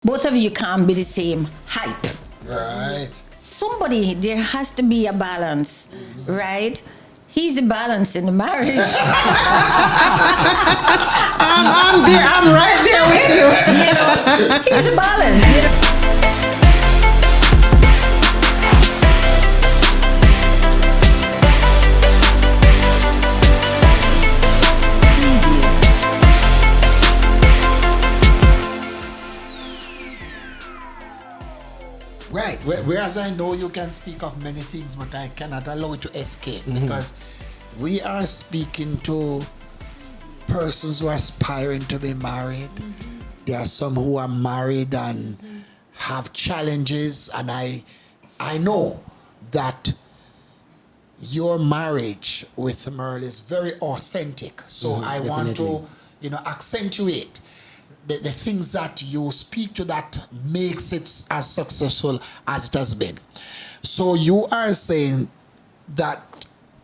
Both of you can't be the same hype. Right. There has to be a balance, right? He's the balance in the marriage. I'm right there with you. He's a balance, Right. Whereas I know you can speak of many things, but I cannot allow it to escape because we are speaking to persons who are aspiring to be married. There are some who are married and have challenges, and I know that your marriage with Merle is very authentic. So I want to, accentuate the things that you speak to that makes it as successful as it has been. So you are saying that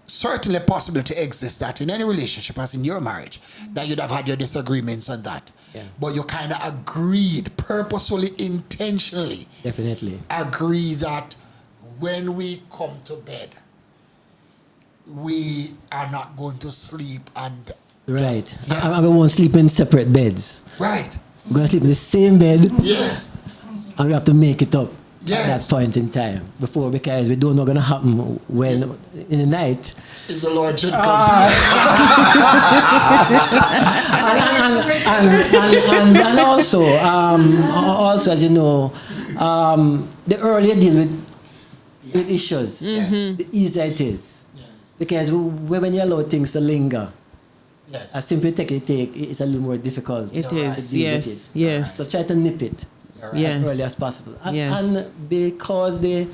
certainly a possibility exists that in any relationship, as in your marriage, that you'd have had your disagreements and that. Yeah. But you kind of agreed, purposefully, intentionally. Definitely. Agree that when we come to bed, we are not going to sleep and... Right. I won't sleep in separate beds. Right. We're going to sleep in the same bed. Yes. And we have to make it up Yes. at that point in time before, because we don't know what's going to happen when in the night. If the Lord should come and also, as you know, the earlier you deal with issues, the easier it is. Yes. Because when you allow things to linger, Yes. I simply it's a little more difficult. It to is, deal yes, with it. yes. So try to nip it Yes. as early as possible. And, Yes. and because the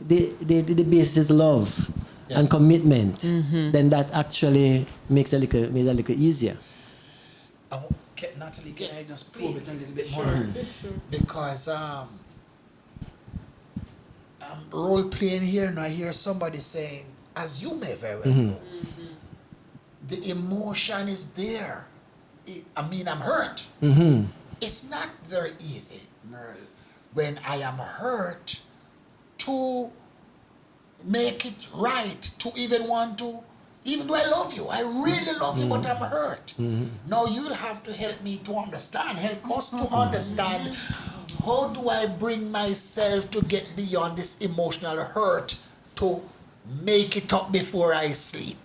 basis is love and commitment, then that actually makes it a little easier. Natalie, can I just probe it a little bit more? Because I'm role playing here and I hear somebody saying, as you may very well know, the emotion is there. I'm hurt. It's not very easy, Merle, when I am hurt to make it right, to even want to, even though I love you, I really love you, but I'm hurt. Now you'll have to help me to understand, help us to understand, how do I bring myself to get beyond this emotional hurt to make it up before I sleep?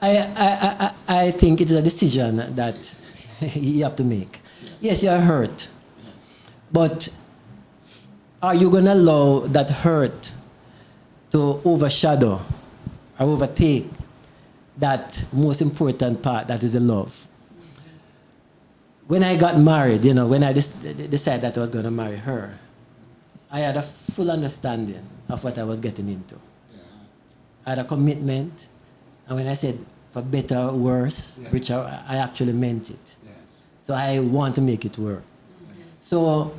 I think it is a decision that you have to make. Yes, you are hurt. But are you going to allow that hurt to overshadow or overtake that most important part, that is the love? When I got married, when I decided that I was going to marry her, I had a full understanding of what I was getting into. I had a commitment, and when I said for better or worse, which I actually meant it. So I want to make it work. So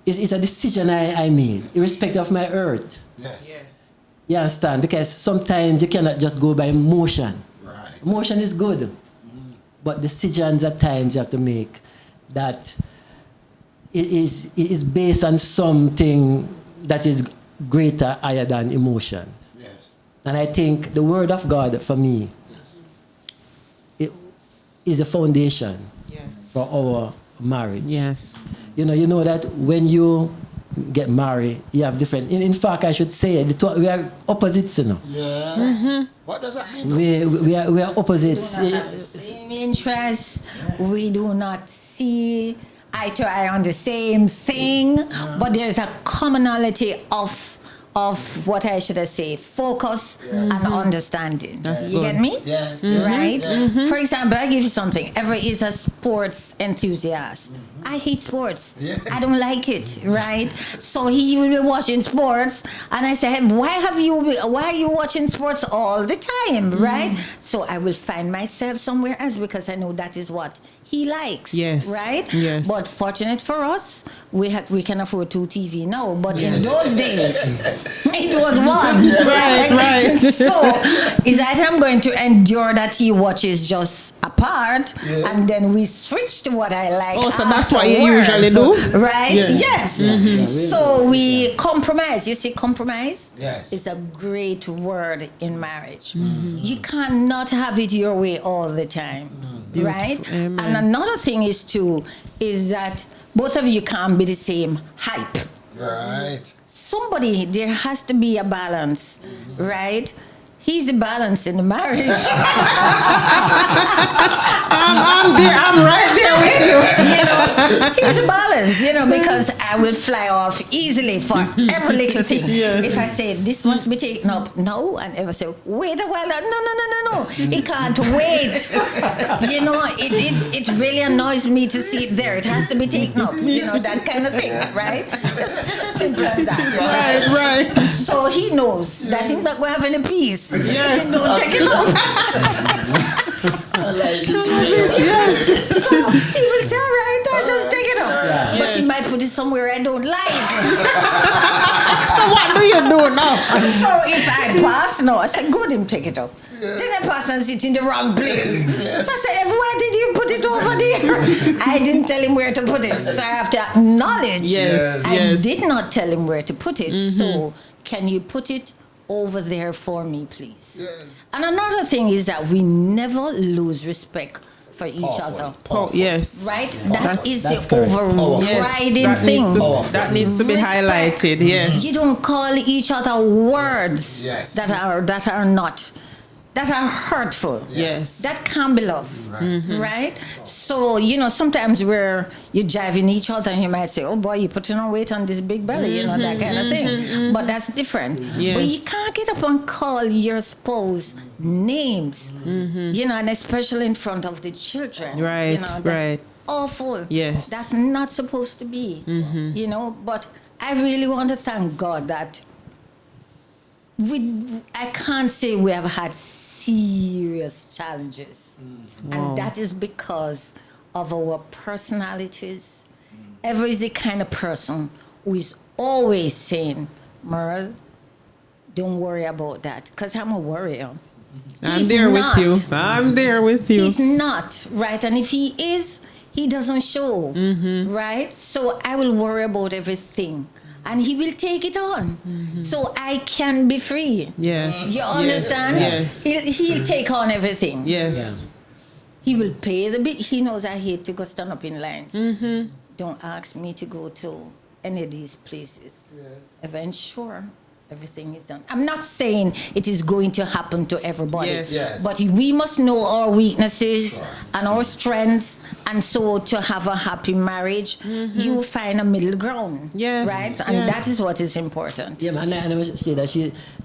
it's a decision I made, irrespective of my hurt. Yes. You understand? Because sometimes you cannot just go by emotion. Right. Emotion is good, but decisions at times you have to make that it is based on something that is greater, higher than emotions. Yes. And I think the Word of God, for me, it is a foundation for our marriage. Yes. You know that when you get married, you have different... In fact, I should say, we are opposites, Yeah. What does that mean? We are opposites. We do not have the same interests. We do not see eye to eye on the same thing, but there's a commonality of what I should say, focus and understanding. You get me? Yes. Right? Yes. For example, I give you something. Ever is a sports enthusiast. I hate sports. Yeah. I don't like it, right? So he will be watching sports, and I say, hey, why are you watching sports all the time, right? So I will find myself somewhere else because I know that is what he likes. Yes. Right? Yes. But fortunate for us, we can afford 2 TV now. But in those days, It was one. Right. So, is that I'm going to endure that he watches just a part, and then we switch to what I like. Oh, so that's what you usually do? Right? Yeah. Yes. So we compromise. You see, compromise Yes. is a great word in marriage. You cannot have it your way all the time. Right? Amen. And another thing is that both of you can't be the same hype. Right. There has to be a balance, right? He's the balance in the marriage. I'm right there with you. He's a balance, because I will fly off easily for every little thing. If I say, this must be taken up, no, and ever say, wait a while, no. He can't wait. It really annoys me to see it there. It has to be taken up, that kind of thing, right? Just as simple as that. Right. So he knows that he's not going to have any peace. Yes. Don't take it up. I like it. Yes. So he will say, all right, I'll just take it up. But he might put it somewhere I don't like. So what do you do now? So if I pass, I said, good, him take it up. Then I pass and sit in the wrong place. So I said, where did you put it over there? I didn't tell him where to put it. So I have to acknowledge I did not tell him where to put it. So can you put it over there for me, please? Yes. And another thing is that we never lose respect for each other. Yes. Right? That is That's the correct. overriding thing. That needs to be Respect. highlighted. Yes. You don't call each other words Yes. that are hurtful. Yes. That can't be love. Right? So, sometimes you're jiving each other and you might say, oh boy, you're putting on weight on this big belly, that kind of thing. But that's different. Yes. But you can't get up and call your spouse names, and especially in front of the children. Right, That's right. awful. Yes. That's not supposed to be, but I really want to thank God that I can't say we have had serious challenges. And that is because of our personalities. Ever is the kind of person who is always saying, Merle, don't worry about that, because I'm a worrier. I'm there with you. He's not, right? And if he is, he doesn't show, right? So I will worry about everything. And he will take it on. So I can be free. Yes. You understand? Yes. He'll take on everything. Yes. He will pay the bill. He knows I hate to go stand up in lines. Don't ask me to go to any of these places. If I'm sure everything is done. I'm not saying it is going to happen to everybody. But we must know our weaknesses and our strengths, and so to have a happy marriage, you find a middle ground. Right? And that is what is important. Yeah, and I must say that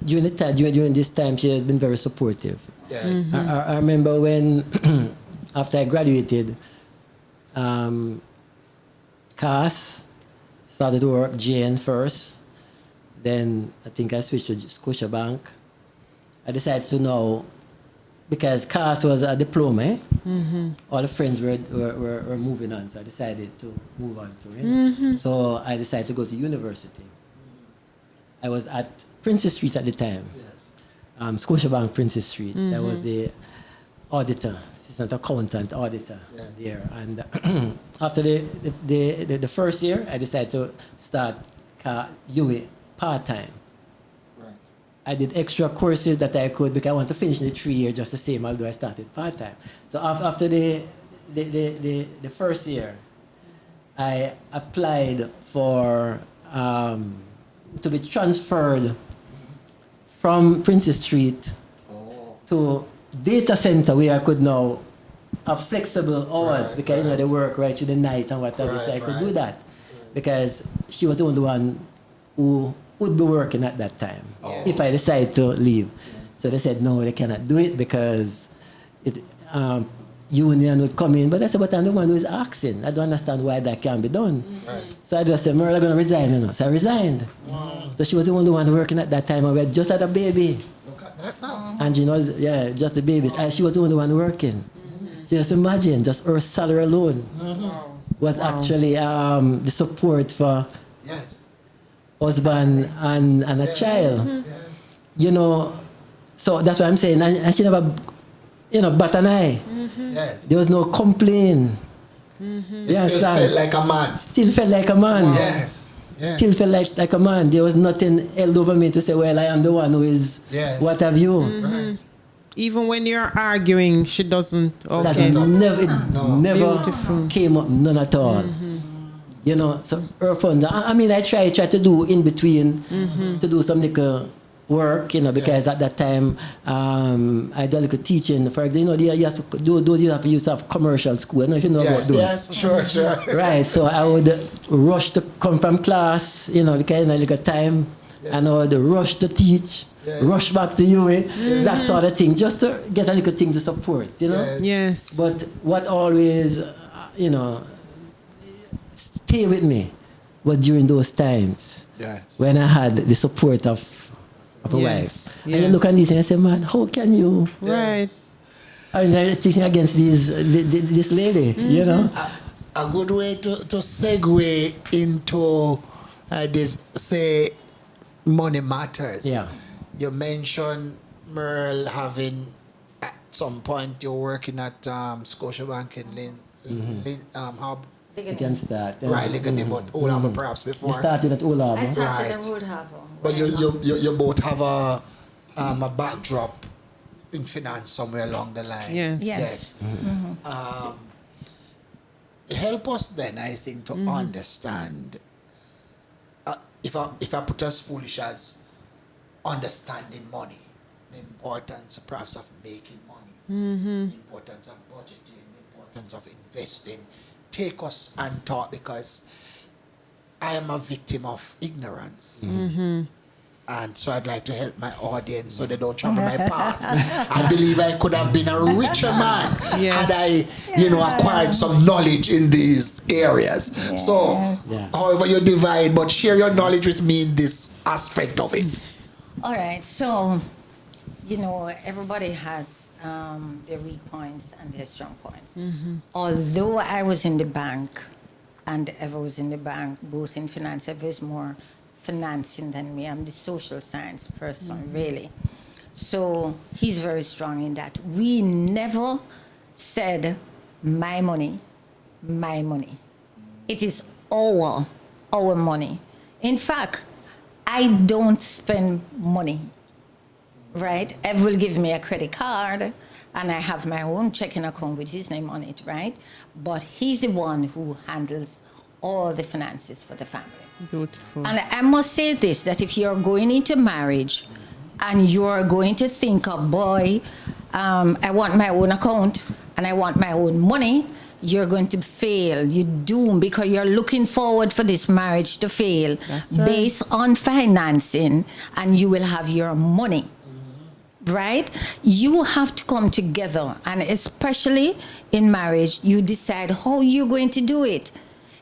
during this time, she has been very supportive. I remember when, after I graduated, Cass started to work, Jane first. Then I think I switched to Scotiabank. I decided to know, because Cass was a diploma, all the friends were moving on, so I decided to move on to it. So I decided to go to university. I was at Princess Street at the time, Scotiabank Princess Street. I was the auditor, assistant accountant auditor there. And after the first year, I decided to start UA part-time. I did extra courses that I could because I want to finish the 3 year just the same, although I started part-time. So after the first year, I applied for to be transferred from Princess Street to data center, where I could now have flexible hours because they work right through the night and whatever. So I could do that because she was the only one who would be working at that time if I decide to leave. So they said, no, they cannot do it because union would come in. But I said, but I'm the one who is asking. I don't understand why that can't be done. So I just said, Merle, I'm going to resign. So I resigned. So she was the only one working at that time. And we had just had a baby. Look at that now. And she knows, just the babies. And she was the only one working. So just imagine, just her salary alone was actually the support for husband and a child. You know, so that's what I'm saying. And she never, bat an eye. Yes. There was no complaint. You still felt like a man. Still felt like a man. Wow. Yes. Yes. Still felt like a man. There was nothing held over me to say, well, I am the one who is what have you. Right. Even when you're arguing, she doesn't. That Okay. never Beautiful. came up, none at all. You know, so her fun. I mean, I try to do in between, to do some little work, because at that time I do a little teaching. For example, you have to do those. You have to have commercial school. I don't know if you know about those. Yes, sure. Right. So I would rush to come from class, because I got time, and I would rush to teach. Rush back to you, that sort of thing, just to get a little thing to support, Yes. But what always, stay with me was during those times when I had the support of a wife. And you look at this and you say, man, how can you? Right. I mean, teaching against this lady, A good way to segue into this, say, money matters. Yeah. You mentioned Merle having, at some point, you're working at Scotiabank in Hub. Against that. Right, but Old Harbour perhaps before. You started at Old Harbour. I started Right. at Old Harbour. But you both have a backdrop in finance somewhere along the line. Yes. Help us then, I think, to understand. If I put as foolish as understanding money, the importance perhaps of making money, the importance of budgeting, the importance of investing. Take us and talk, because I am a victim of ignorance. And so I'd like to help my audience so they don't travel my path. I believe I could have been a richer man had I, acquired some knowledge in these areas. Yes. So, however you divide, but share your knowledge with me in this aspect of it. All right, so, everybody has their weak points and their strong points. Although I was in the bank, and Eva was in the bank, both in finance, Eva is more financing than me. I'm the social science person, really. So he's very strong in that. We never said, my money. It is our money. In fact, I don't spend money, right? Ev will give me a credit card, and I have my own checking account with his name on it, right? But he's the one who handles all the finances for the family. Beautiful. And I must say this, that if you're going into marriage and you're going to think of, boy, I want my own account and I want my own money, you're going to fail. You're doomed, because you're looking forward for this marriage to fail. That's right. Based on financing, and you will have your money. Right? You have to come together, and especially in marriage, you decide how you're going to do it.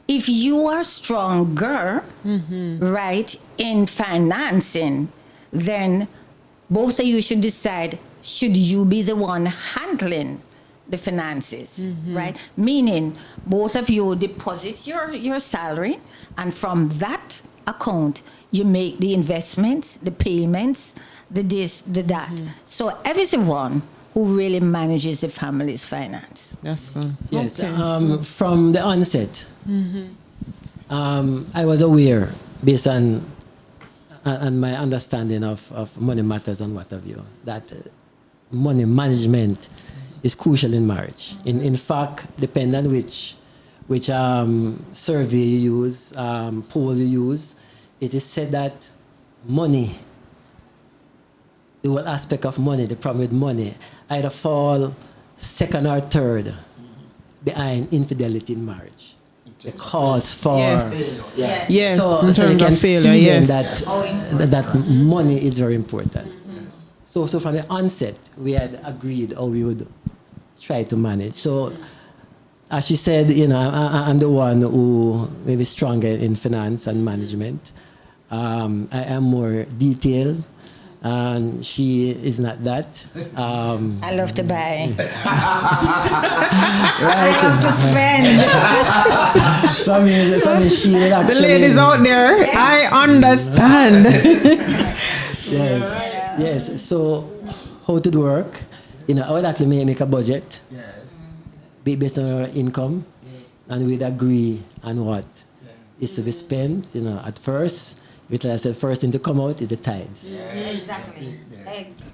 If you are stronger, right, in financing, then both of you should decide, should you be the one handling the finances, right? Meaning, both of you deposit your salary, and from that account, you make the investments, the payments, the this, the that. So everyone who really manages the family's finance. That's good. Yes, Okay. from the onset, I was aware, based on my understanding of money matters and what have you, that money management is crucial in marriage. In fact, depending on which survey you use, poll you use, it is said that money, the whole aspect of money, the problem with money, either fall second or third behind infidelity in marriage. The cause for Yes. Yes. so you can failure, see then yes. that money is very important. So from the onset, we had agreed how we would try to manage. So as she said, I'm the one who may be stronger in finance and management. I am more detailed. and she is not that. I love to buy. Right. I love to spend. So I mean, she will The actually. ladies out there, I understand. Yes. So how to do work? I would actually make a budget. Based on our income, and we'd agree on what is to be spent. At first, which I said, first thing to come out is the tithes. Exactly.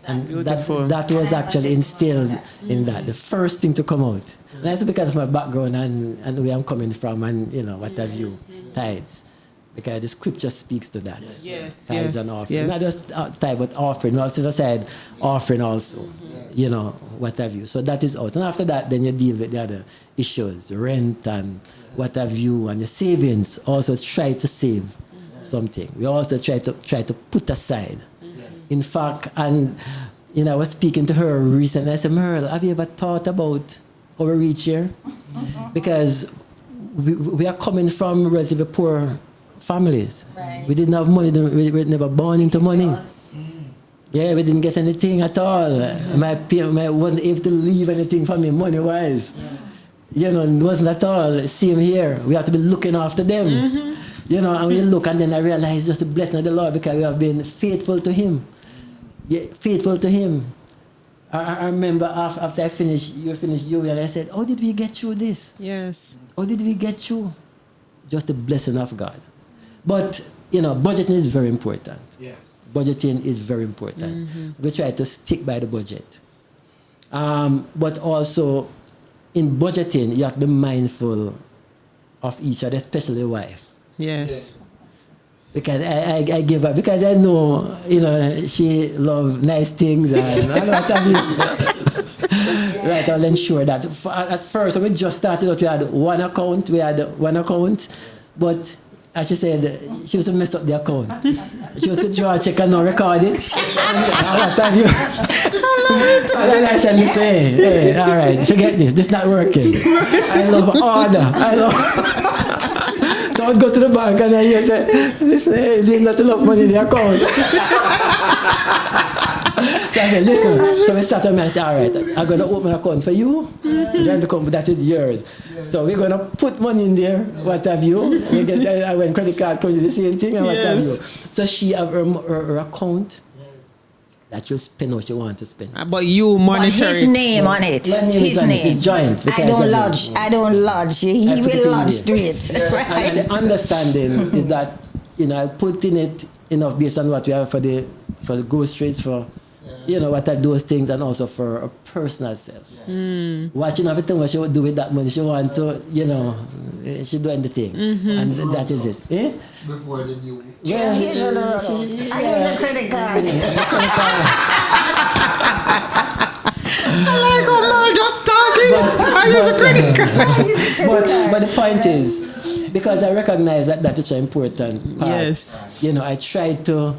And that was actually instilled in that. The first thing to come out. And that's because of my background and where I'm coming from and, what have you, tithes. Because the scripture speaks to that. Yes, Tithes and offering. yes. Not just tithe, but offering. Well, since I said offering also, what have you. So that is out. And after that, then you deal with the other issues, rent and what have you, and your savings. Also try to save something. We also try to put aside. In fact, and I was speaking to her recently. I said, Merle, have you ever thought about our reach here? Because we are coming from relatively poor families. Right. We didn't have money. We were never born into money. Yeah, we didn't get anything at all. My parents wasn't able to leave anything for me money-wise. It wasn't at all. Same here. We have to be looking after them. And we look, and then I realize just the blessing of the Lord because we have been faithful to Him. Yeah, faithful to Him. I remember after I finished, and I said, how did we get through this? Yes. How did we get through? Just the blessing of God. But, budgeting is very important. Yes. Budgeting is very important. We try to stick by the budget. But also, in budgeting, you have to be mindful of each other, especially the wife. Yes. Because I give her, because I know, she loves nice things and I know what I mean. Right, I'll ensure that. At first, when we just started out, we had one account, but as she said, she was to mess up the account. She was to draw a check and not record it. And then I said, listen, hey, all right, forget this not working. I love order. So I'd go to the bank and I hear say, listen, hey, there's not enough money in the account. So I said, listen. So we started and I said, all right, I'm going to open an account for you. Joint account, but that is yours. So we're going to put money in there, what have you. When credit card comes, the same thing and what have you. So she have her account that she'll spend what she want to spend. But you monitor his it. name on it. His name. It's joint. I don't lodge. He will lodge to it. Right. And the understanding is that, I'll put in it enough based on what we have for the groceries, for what are those things, and also for a personal self. Watching everything what she would do with that money. She want to, she do anything. And that is it. Eh? Before the new. Yeah, I use a credit card. I like how Merle just started. I use a credit card. But the point is, because I recognize that is an important part. Yes. I try to,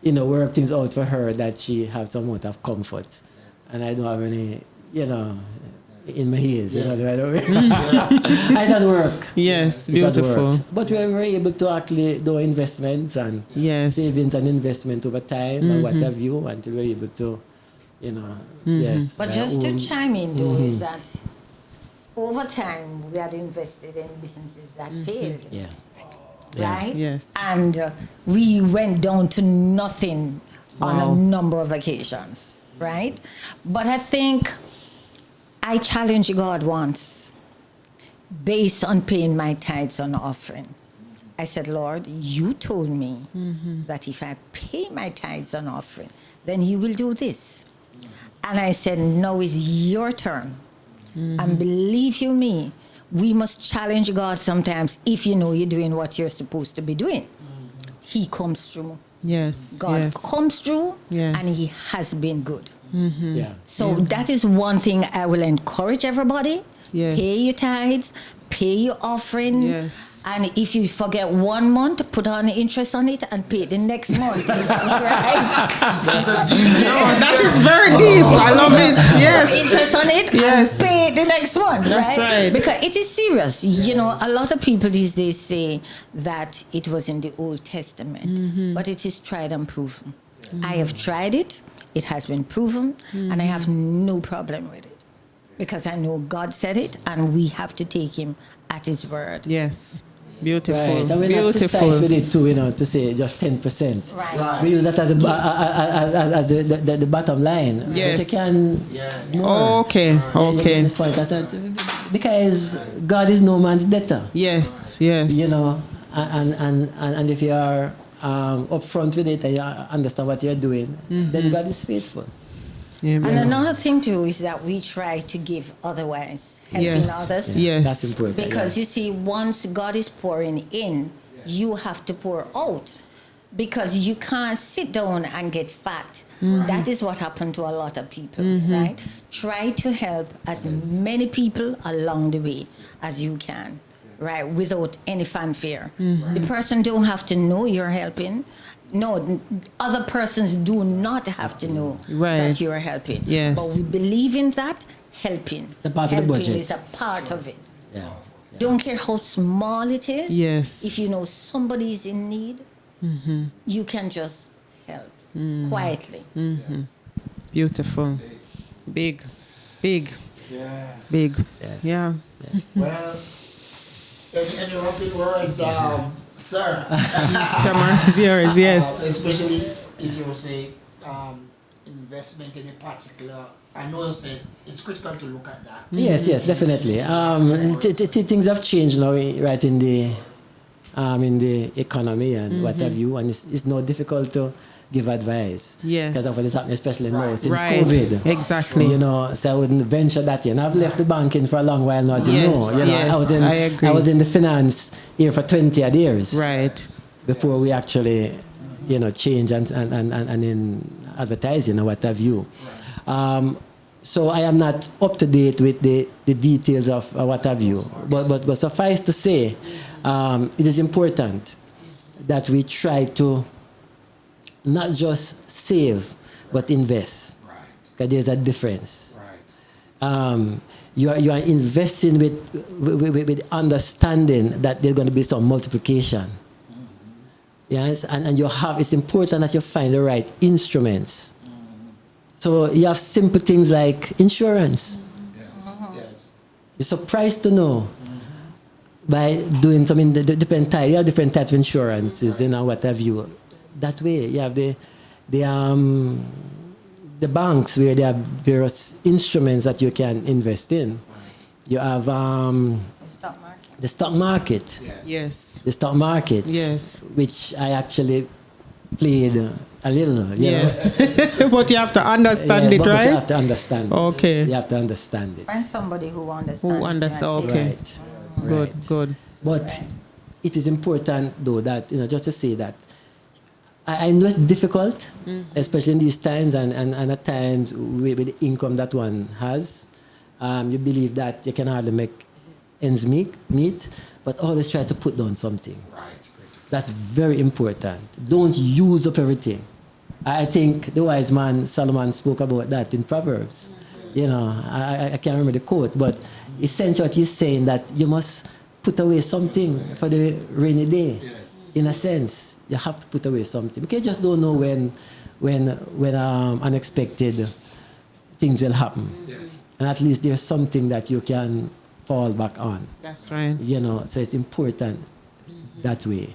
work things out for her that she has some amount of comfort. And I don't have any, in my ears. It does work. Yes, It has beautiful. worked. But we were able to actually do investments and savings and investment over time and what have you, until we're able to, yes. But just to chime in though, is that over time we had invested in businesses that failed. Yeah. Right? Yes. And we went down to nothing on a number of occasions, right? But I think I challenged God once based on paying my tithes and offering. I said, Lord, you told me that if I pay my tithes and offering, then you will do this. And I said, now is your turn. And believe you me, we must challenge God sometimes if you know you're doing what you're supposed to be doing. He comes through. Yes. God comes through, Yes. and He has been good. Yeah. So that is one thing I will encourage everybody. Yes. Pay your tithes, pay your offering. Yes. And if you forget 1 month, put on interest on it and pay it the next month. Right? That's a deep That is very deep. I love it. Yes. Interest on it Yes. and pay it the next month. That's right. Because it is serious. A lot of people these days say that it was in the Old Testament, but it is tried and proven. I have tried it. It has been proven, and I have no problem with it because I know God said it, and we have to take Him at His word. Yes. Beautiful. Right. And we're not precise with it too, to say just 10%. Right. We use that as the bottom line. Yes. But you can more. Okay. You Okay. get this point. Because God is no man's debtor. Yes. Yes. And if you are upfront with it and you understand what you're doing, then God is faithful. Amen. And another thing too is that we try to give otherwise, helping others. Yes. That's important. Because you see, once God is pouring in, you have to pour out. Because you can't sit down and get fat. That is what happened to a lot of people, right? Try to help as many people along the way as you can, right? Without any fanfare. The person don't have to know you're helping. No, other persons do not have to know that you're helping. Yes. But we believe in that, helping. The part of the helping budget. is a part of it. Yeah. Don't care how small it is. Yes. If you know somebody is in need, you can just help quietly. Beautiful. Big. Yeah. Big. Yes. Yeah. Well, any rapid words, sir? Camera is yours. Yes. Especially if you say investment in a particular. I know you said it's critical to look at that. Yes, definitely. Things have changed now, right, in the economy and what have you, and it's not difficult to give advice. Yes. Because of what is happening, especially now since Right. COVID. Exactly. So I wouldn't venture that in. I've left the banking for a long while now, as you know. Yes, I agree. I was in the finance here for 20 odd years. Right. Before we actually, change and in advertising or what have you. So I am not up to date with the details of what have you. But suffice to say, it is important that we try to not just save, but invest. Right. Because there's a difference. Right. You are investing with understanding that there's going to be some multiplication. Yes, and it's important that you find the right instruments. So you have simple things like insurance. Yes. You're surprised to know by doing something, you have different types of insurances, what have you. That way, you have the banks where there are various instruments that you can invest in. You have the stock market. Yes. The stock market. Yes. Which I actually played a little. Yes. But you have to understand it, but right? you have to understand it. Okay. You have to understand it. Find somebody who understands. Who understands? Okay. Right. Good. But it is important, though, that, just to say that I know it's difficult, especially in these times and at times with the income that one has. You believe that you can hardly make ends meet, but always try to put down something. Right. That's very important. Don't use up everything. I think the wise man Solomon spoke about that in Proverbs. I can't remember the quote, but essentially what he's saying that you must put away something for the rainy day. Yes. In a sense, you have to put away something because you just don't know when unexpected things will happen. Yes. And at least there's something that you can fall back on. That's right. So it's important that way.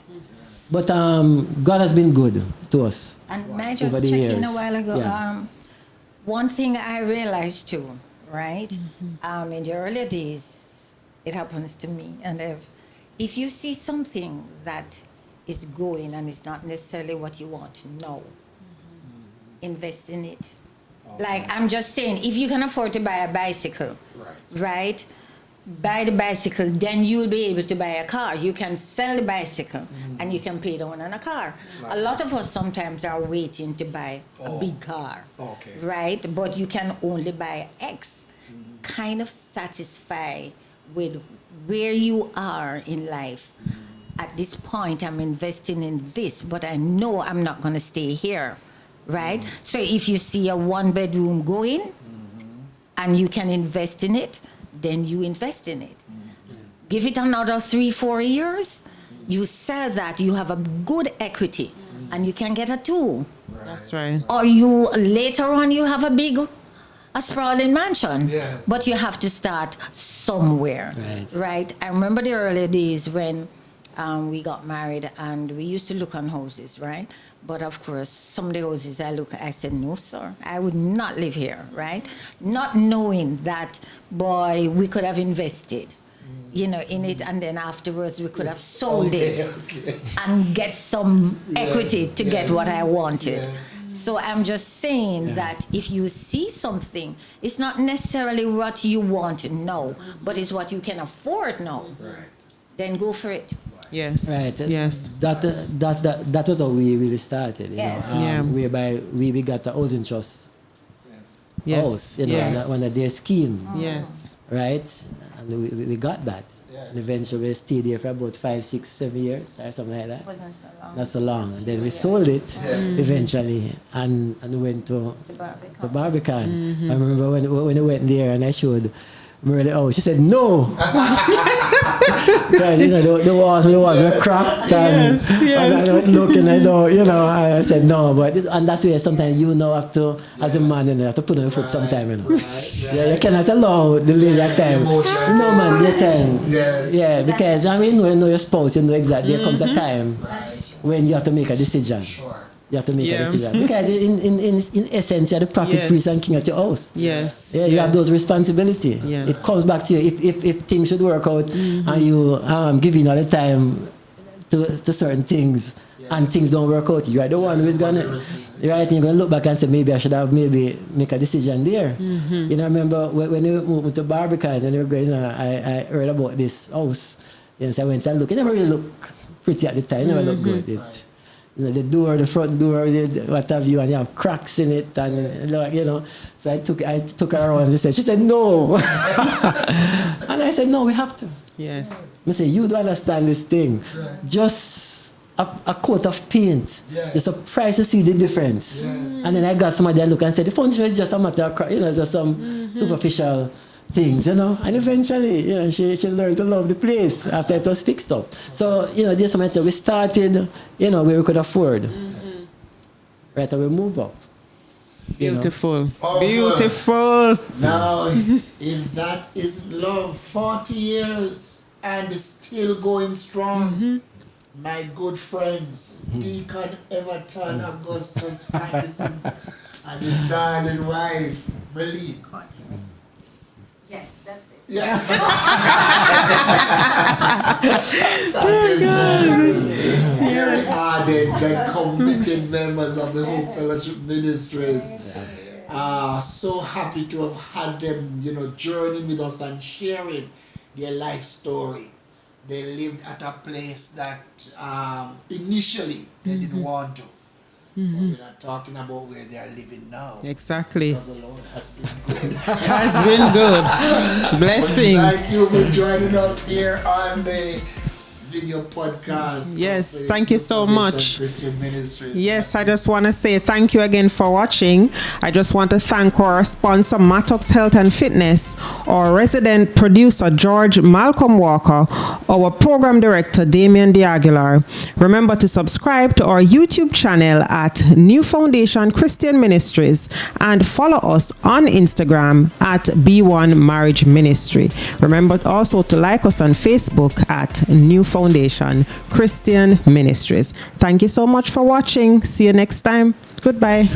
But God has been good to us. And may I over just the check years. in a while ago? Yeah. One thing I realized too, right? In the earlier days, it happens to me. And if you see something that is going and it's not necessarily what you want, no. Invest in it. Like I'm just saying, if you can afford to buy a bicycle, right? Buy the bicycle, then you'll be able to buy a car. You can sell the bicycle and you can pay down on a car. A lot of us sometimes are waiting to buy a big car, right? But you can only buy X. Kind of satisfy with where you are in life. At this point, I'm investing in this, but I know I'm not going to stay here, right? So if you see a one-bedroom going and you can invest in it, then you invest in it. Give it another 3-4 years, you sell that, you have a good equity, and you can get a 2. That's right. Or you later on you have a sprawling mansion. Yeah. But you have to start somewhere. Right? I remember the early days when we got married and we used to look on houses, right? But of course, some of the houses I said, no, sir, I would not live here, right? Not knowing that, boy, we could have invested, in it, and then afterwards we could have sold it and get some equity to get what I wanted. So I'm just saying that if you see something, it's not necessarily what you want now, but it's what you can afford now. Right. Then go for it. Yes. Right. Yes. That was how we really started. Whereby we got a housing trust Yes. house, Yes. on their scheme. Yes. Right? And we got that. And eventually we stayed there for about 5, 6, 7 years or something like that. Wasn't so long. Not so long. And then we sold it eventually and went to Barbican. I remember when I went there and I showed Merle, she said no. Because the walls were cracked and I was looking, I said no, and that's where sometimes have to, as a man, you have to put on your foot sometime, you cannot allow the lady at time. No man, the time. Yeah, because you know your spouse, you know exactly there comes a time when you have to make a decision. You have to make a decision. Because in essence, you're the prophet, priest, and king at your house. Yes. Yeah, you have those responsibility. Yes. It comes back to you. If things should work out and you giving all the time to certain things and things don't work out, you are the one who is gonna you're gonna look back and say maybe I should have make a decision there. I remember when we moved to Barbican and we were going, I heard about this house. So I went and looked. It never really looked pretty at the time. It never looked good. The front door, what have you, and you have cracks in it, and So I took her around and she said no, and I said no, we have to. Yes. I say you don't understand this thing. Just a coat of paint. You're surprised to see the difference. And then I got somebody that look and said the foundation is just a matter of just some superficial things, and eventually, she learned to love the place after it was fixed up. So, there's something we started, where we could afford. Right, and we move up. Beautiful. Beautiful. Now, if that is love, 40 years and still going strong, my good friends, Deacon Everton Augustus Patterson and his darling wife, Malik. Yes, that's it. Yes. Very ardent and committed members of the Hope Fellowship Ministries. So happy to have had them, journeying with us and sharing their life story. They lived at a place that initially they didn't want to. But we're not talking about where they are living now. Exactly. Because the Lord has been good. Has been good. Blessings. Thank you for joining us here on the video podcast. Yes, thank you so much. Christian Ministries. Yes, I just want to say thank you again for watching. I just want to thank our sponsor, Mattox Health and Fitness, our resident producer, George Malcolm Walker, our program director, Damian De Aguilar. Remember to subscribe to our YouTube channel at New Foundation Christian Ministries and follow us on Instagram at B1 Marriage Ministry. Remember also to like us on Facebook at New Foundation Christian Ministries. Thank you so much for watching. See you next time. Goodbye.